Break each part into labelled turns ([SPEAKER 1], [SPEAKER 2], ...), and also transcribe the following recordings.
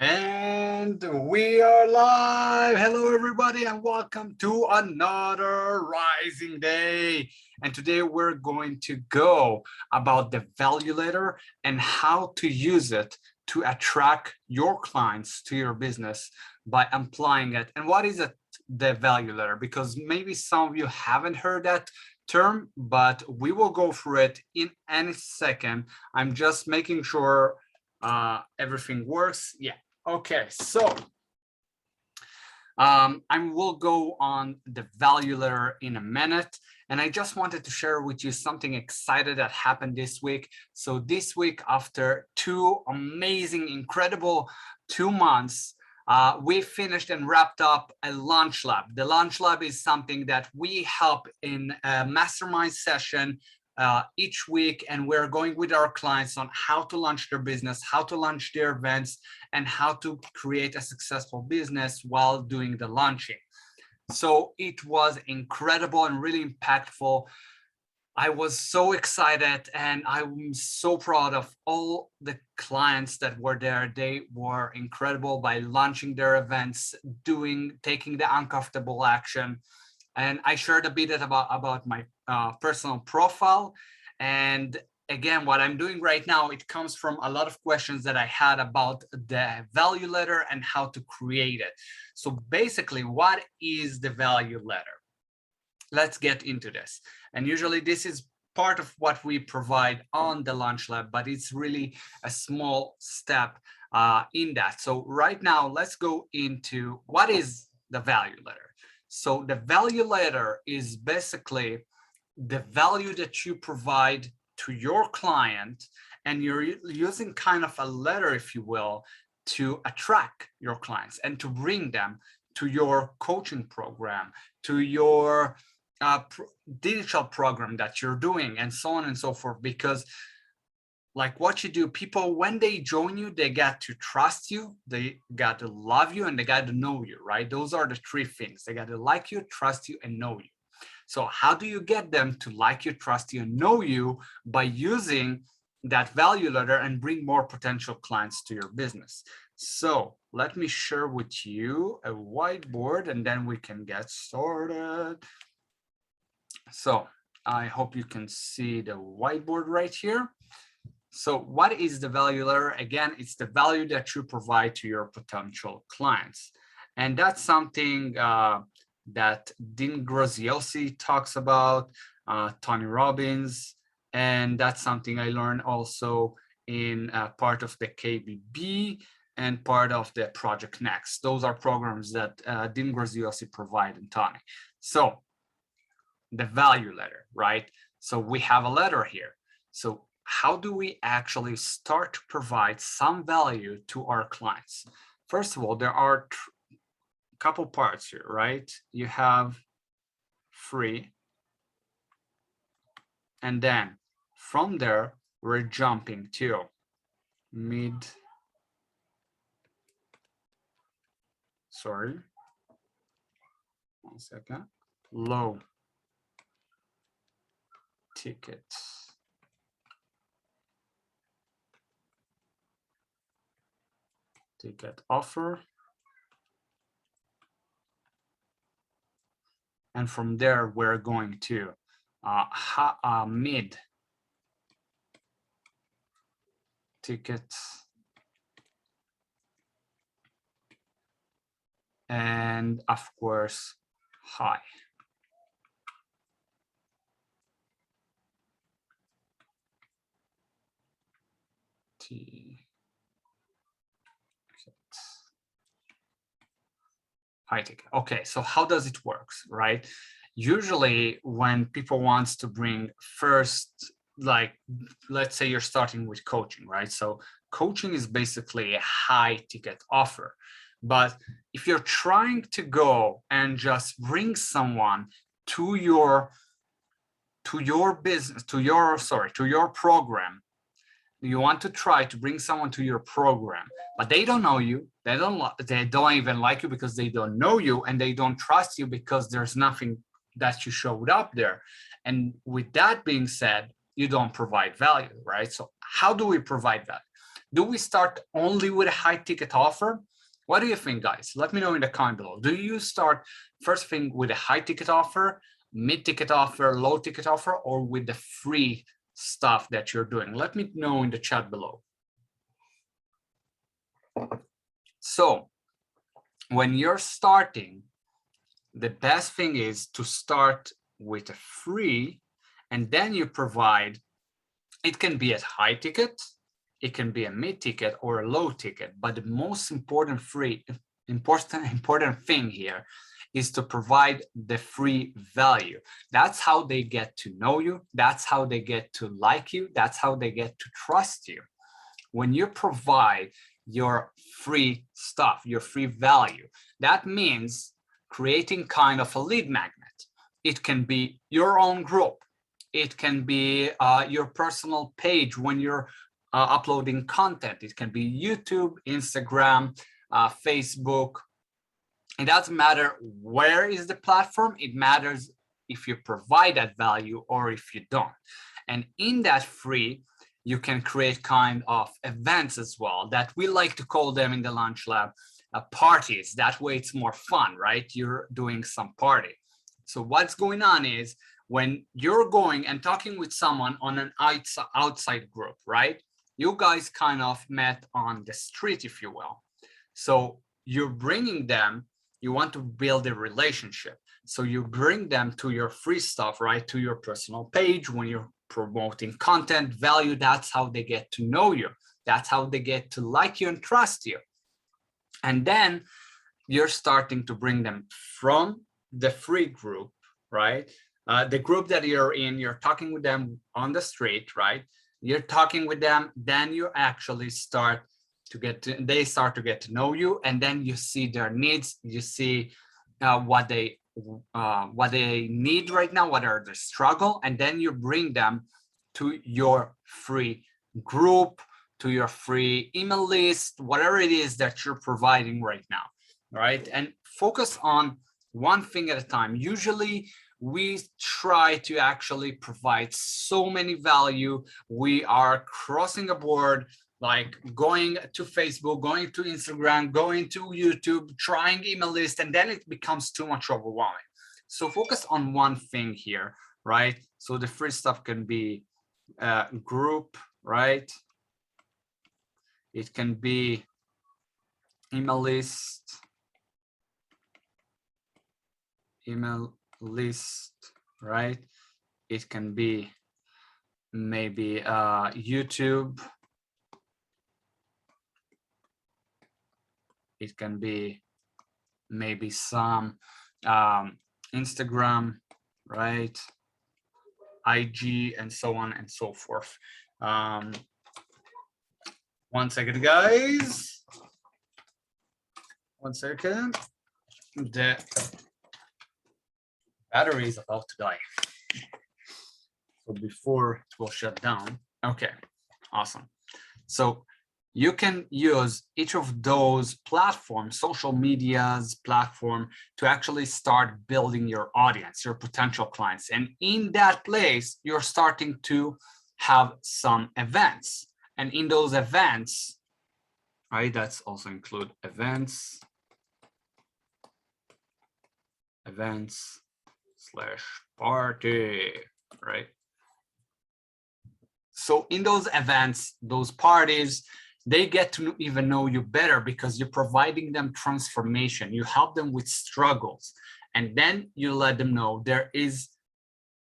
[SPEAKER 1] And we are live. Hello, everybody, and welcome to another Rising Day. And today we're going to go about the value letter and how to use it to attract your clients to your business by applying it. And what is it, the value letter? Because maybe some of you haven't heard that term, but we will go through it in any second. I'm just making sure everything works. Yeah. Okay, so I will go on the value letter in a minute. And I just wanted to share with you something exciting that happened this week. So this week, after two amazing, incredible 2 months, we finished and wrapped up a launch lab. The launch lab is something that we help in a mastermind session each week, and we're going with our clients on how to launch their business, how to launch their events, and how to create a successful business while doing the launching. So it was incredible and really impactful. I was so excited and I'm so proud of all the clients that were there. They were incredible by launching their events, taking the uncomfortable action. And I shared a bit about my personal profile. And again, what I'm doing right now, it comes from a lot of questions that I had about the value letter and how to create it. So basically, what is the value letter? Let's get into this. And usually this is part of what we provide on the Launch Lab, but it's really a small step in that. So right now, let's go into what is the value letter. So the value letter is basically the value that you provide to your client, and you're using kind of a letter, if you will, to attract your clients and to bring them to your coaching program, to your digital program that you're doing, and so on and so forth. Because like what you do, people, when they join you, they got to trust you, they got to love you, and they got to know you, right? Those are the three things. They got to like you, trust you, and know you. So how do you get them to like you, trust you, and know you? By using that value letter and bring more potential clients to your business. So let me share with you a whiteboard and then we can get started. So I hope you can see the whiteboard right here. So what is the value letter? Again, it's the value that you provide to your potential clients. And that's something that Dean Graziosi talks about, Tony Robbins, and that's something I learned also in part of the KBB and part of the Project Next. Those are programs that Dean Graziosi provide and Tony. So the value letter, right? So we have a letter here. So how do we actually start to provide some value to our clients? First of all, there are a couple parts here, right? You have free, and then from there, we're jumping to mid, sorry, one second, low tickets. Ticket offer, and from there we're going to mid tickets, and of course high. High ticket. Okay, so how does it work, right? Usually when people wants to bring first, like, let's say you're starting with coaching, right? So coaching is basically a high ticket offer. But if you're trying to go and just bring someone to your business, to your program, you want to try to bring someone to your program, but they don't know you, they don't even like you because they don't know you, and they don't trust you because there's nothing that you showed up there. And with that being said, you don't provide value, right? So how do we provide value? Do we start only with a high ticket offer? What do you think, guys? Let me know in the comment below. Do you start first thing with a high ticket offer, mid ticket offer, low ticket offer, or with the free stuff that you're doing? Let me know in the chat below. So when you're starting, the best thing is to start with a free, and then you provide, it can be a high ticket, it can be a mid ticket or a low ticket, but the most important thing here is to provide the free value. That's how they get to know you. That's how they get to like you. That's how they get to trust you. When you provide your free stuff, your free value, that means creating kind of a lead magnet. It can be your own group. It can be your personal page when you're uploading content. It can be YouTube, Instagram, Facebook. It doesn't matter where is the platform. It matters if you provide that value or if you don't. And in that free, you can create kind of events as well that we like to call them in the Launch Lab parties. That way it's more fun, right? You're doing some party. So what's going on is when you're going and talking with someone on an outside group, right? You guys kind of met on the street, if you will. So you're bringing them, you want to build a relationship. So you bring them to your free stuff, right? To your personal page when you're promoting content, value. That's how they get to know you. That's how they get to like you and trust you. And then you're starting to bring them from the free group, right? The group that you're in, you're talking with them on the street, right? You're talking with them, then you actually start to get to, they start to get to know you, and then you see their needs, you see what they need right now, what are their struggle, and then you bring them to your free group, to your free email list, whatever it is that you're providing right now, right? And focus on one thing at a time. Usually we try to actually provide so many value. We are crossing a board, like going to Facebook, going to Instagram, going to YouTube, trying email list, and then it becomes too much overwhelming. So focus on one thing here, right? So the free stuff can be group, right? It can be email list, right? It can be maybe YouTube. It can be maybe some Instagram, right? IG, and so on and so forth. 1 second, guys. 1 second. The battery is about to die. So before it will shut down. Okay, awesome. So you can use each of those platforms, social media's platform, to actually start building your audience, your potential clients. And in that place, you're starting to have some events. And in those events, right, that's also include events / party, right? So in those events, those parties, they get to even know you better because you're providing them transformation. You help them with struggles, and then you let them know there is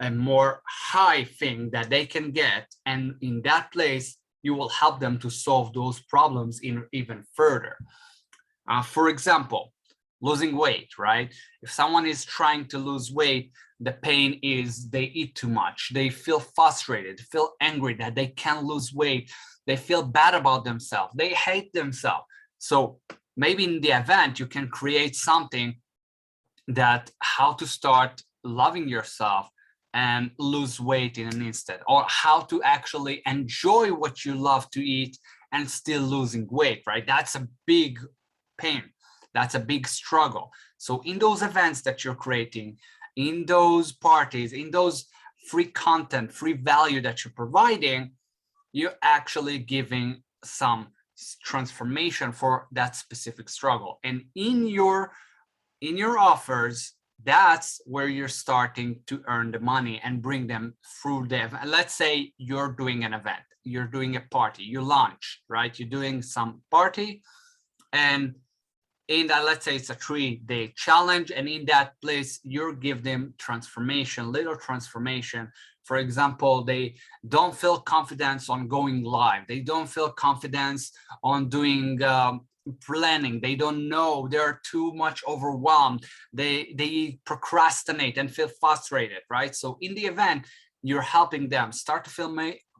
[SPEAKER 1] a more high thing that they can get. And in that place, you will help them to solve those problems even further. For example, losing weight, right? If someone is trying to lose weight, the pain is they eat too much. They feel frustrated, feel angry that they can't lose weight. They feel bad about themselves. They hate themselves. So maybe in the event, you can create something that how to start loving yourself and lose weight in an instant, or how to actually enjoy what you love to eat and still losing weight, right? That's a big pain. That's a big struggle. So in those events that you're creating, in those parties, in those free content, free value that you're providing, you're actually giving some transformation for that specific struggle. And in your offers, that's where you're starting to earn the money and bring them through the event. Let's say you're doing an event, you're doing a party, you launch, right? You're doing some party, and in that, let's say it's a 3-day challenge, and in that place you give them transformation, little transformation. For example, they don't feel confidence on going live, they don't feel confidence on doing planning, they don't know, they're too much overwhelmed, they procrastinate and feel frustrated, right? So in the event, you're helping them start to feel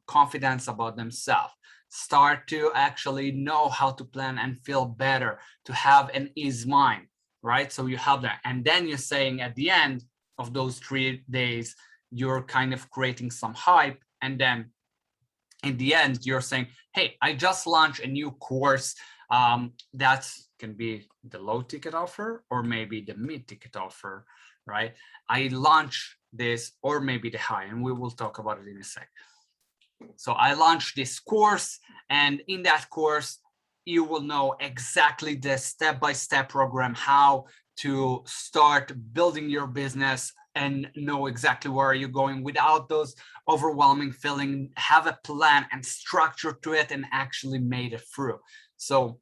[SPEAKER 1] confidence about themselves, start to actually know how to plan and feel better, to have an ease mind, right? So you have that, and then you're saying at the end of those 3 days, you're kind of creating some hype, and then in the end you're saying, hey, I just launched a new course. That can be the low ticket offer or maybe the mid ticket offer, right? I launch this, or maybe the high, and we will talk about it in a sec. So I launched this course, and in that course, you will know exactly the step-by-step program, how to start building your business and know exactly where you're going without those overwhelming feeling, have a plan and structure to it, and actually made it through. So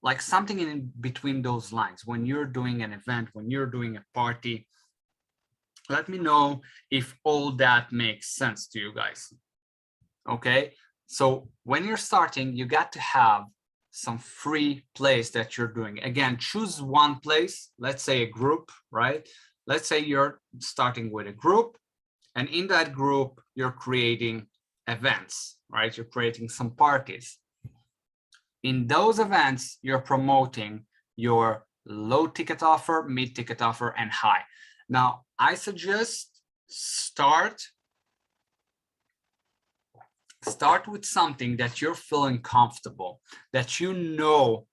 [SPEAKER 1] like something in between those lines, when you're doing an event, when you're doing a party, let me know if all that makes sense to you guys. Okay, so when you're starting, you got to have some free place that you're doing. Again, choose one place, let's say a group, right? Let's say you're starting with a group, and in that group, you're creating events, right? You're creating some parties. In those events, you're promoting your low ticket offer, mid ticket offer, and high. Now, I suggest start with something that you're feeling comfortable, that you know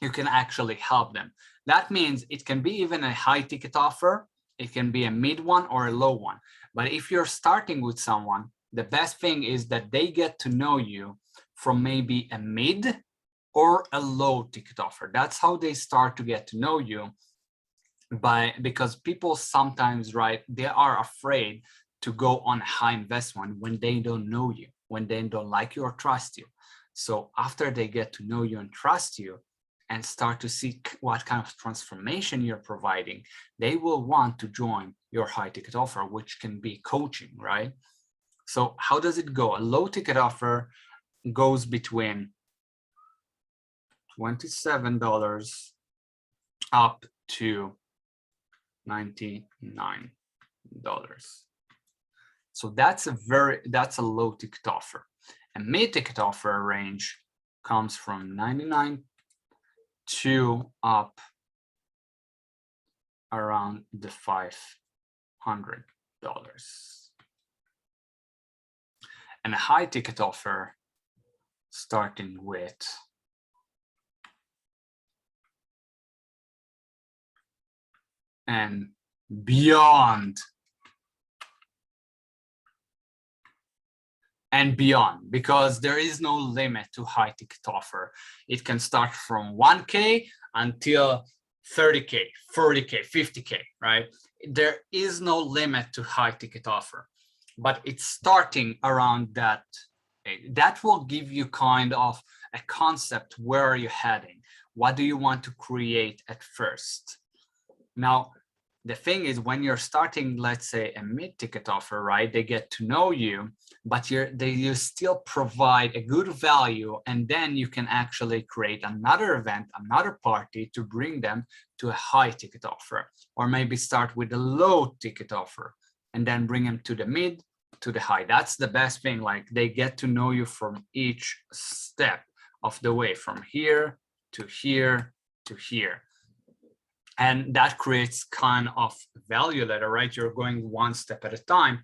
[SPEAKER 1] you can actually help them. That means it can be even a high ticket offer, it can be a mid one or a low one. But if you're starting with someone, the best thing is that they get to know you from maybe a mid or a low ticket offer. That's how they start to get to know you, because people sometimes, right, they are afraid to go on high investment when they don't know you, when they don't like you or trust you. So after they get to know you and trust you and start to see what kind of transformation you're providing, they will want to join your high ticket offer, which can be coaching, right? So how does it go? A low ticket offer goes between $27 up to $99. So that's a low ticket offer. A mid ticket offer range comes from 99 to up around the $500. And a high ticket offer starting with and beyond and beyond, because there is no limit to high ticket offer. It can start from 1K until 30K, 40K, 50K, right? There is no limit to high ticket offer, but it's starting around that. That will give you kind of a concept. Where are you heading? What do you want to create at first? Now, the thing is, when you're starting, let's say a mid-ticket offer, right, they get to know you, but you still provide a good value, and then you can actually create another event, another party to bring them to a high-ticket offer, or maybe start with a low-ticket offer and then bring them to the mid, to the high. That's the best thing. Like, they get to know you from each step of the way, from here to here to here. And that creates kind of value ladder, right? You're going one step at a time.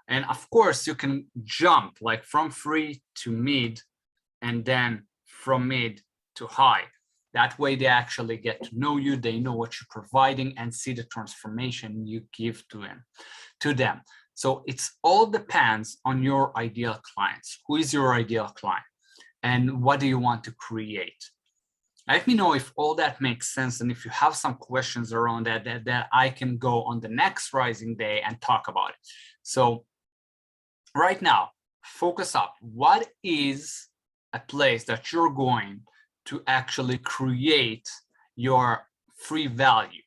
[SPEAKER 1] And of course, you can jump like from free to mid, and then from mid to high. That way they actually get to know you, they know what you're providing, and see the transformation you give to them. So it's all depends on your ideal clients. Who is your ideal client? and what do you want to create? Let me know if all that makes sense, and if you have some questions around that I can go on the next Rising Day and talk about it. So right now, focus up. What is a place that you're going to actually create your free value?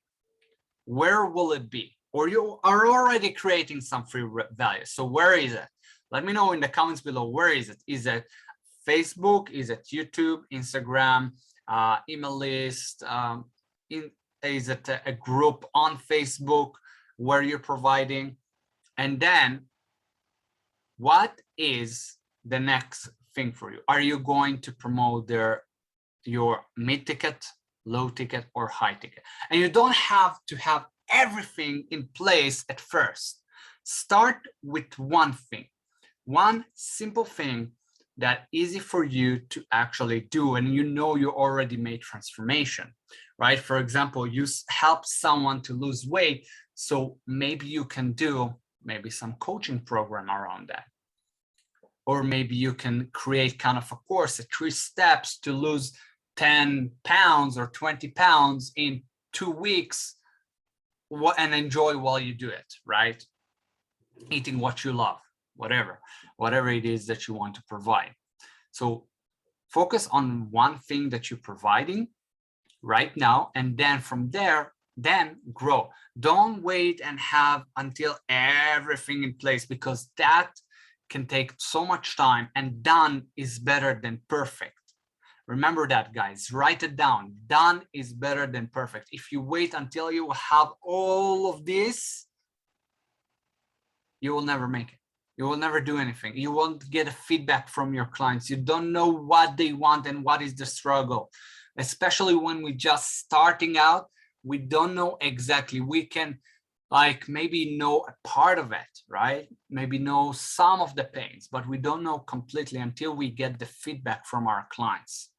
[SPEAKER 1] Where will it be? Or you are already creating some free value. So where is it? Let me know in the comments below. Where is it? Is it Facebook? Is it YouTube, Instagram, email list? Is it a group on Facebook where you're providing? And then what is the next thing for you? Are you going to promote your mid-ticket, low ticket, or high ticket? And you don't have to have everything in place at first. Start with one thing, one simple thing that easy for you to actually do, and you know you already made transformation, right? For example, you help someone to lose weight, so maybe you can do maybe some coaching program around that. Or maybe you can create kind of a course, 3 steps to lose 10 pounds or 20 pounds in 2 weeks, and enjoy while you do it, right? Eating what you love, whatever it is that you want to provide. So focus on one thing that you're providing right now, and then from there, then grow. Don't wait and have until everything in place, because that can take so much time, and done is better than perfect. Remember that, guys. Write it down. Done is better than perfect. If you wait until you have all of this, you will never make it. You will never do anything. You won't get a feedback from your clients. You don't know what they want and what is the struggle. Especially when we're just starting out, we don't know exactly. We can like maybe know a part of it, right? Maybe know some of the pains, but we don't know completely until we get the feedback from our clients.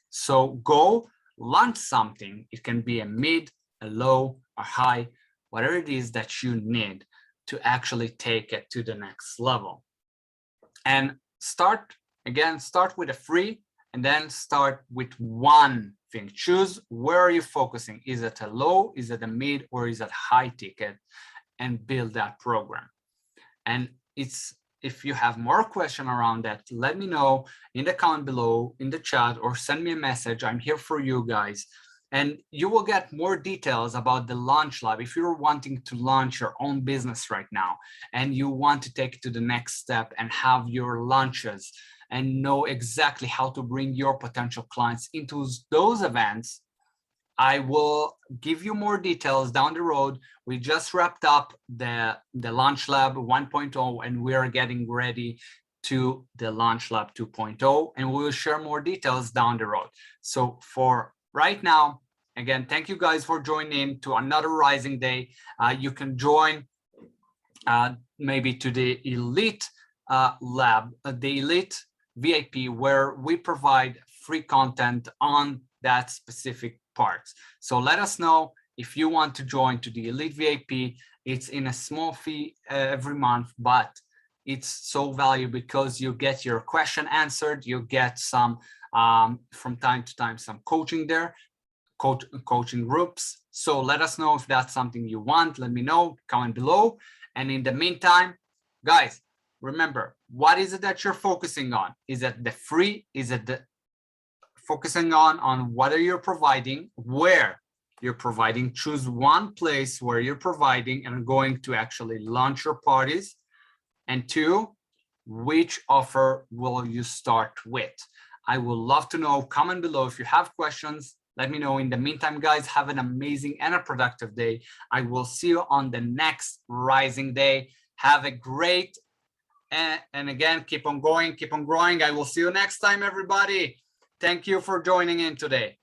[SPEAKER 1] So go launch something. It can be a mid, a low, a high, whatever it is that you need to actually take it to the next level. And start with a free, and then start with one thing. Choose where are you focusing. Is it a low, is it a mid, or is it high ticket? And build that program. And if you have more question around that, let me know in the comment below, in the chat, or send me a message. I'm here for you guys. And you will get more details about the Launch Lab. If you're wanting to launch your own business right now, and you want to take it to the next step and have your launches and know exactly how to bring your potential clients into those events, I will give you more details down the road. We just wrapped up the Launch Lab 1.0, and we are getting ready to the Launch Lab 2.0, and we will share more details down the road. So for right now, again, thank you guys for joining to another Rising Day. You can join maybe to the Elite Lab, the Elite VIP, where we provide free content on that specific parts. So let us know if you want to join to the Elite VIP. It's in a small fee every month, but it's so valuable because you get your question answered. You get some from time to time some coaching there, coaching groups. So let us know if that's something you want. Let me know, comment below. And in the meantime, guys, remember, what is it that you're focusing on? Is it the free? Is it the focusing on what are you providing, where you're providing? Choose one place where you're providing and going to actually launch your parties. And 2, which offer will you start with? I would love to know. Comment below if you have questions. Let me know. In the meantime, guys, have an amazing and a productive day. I will see you on the next Rising Day. Have a great, and again, keep on going, keep on growing. I will see you next time, everybody. Thank you for joining in today.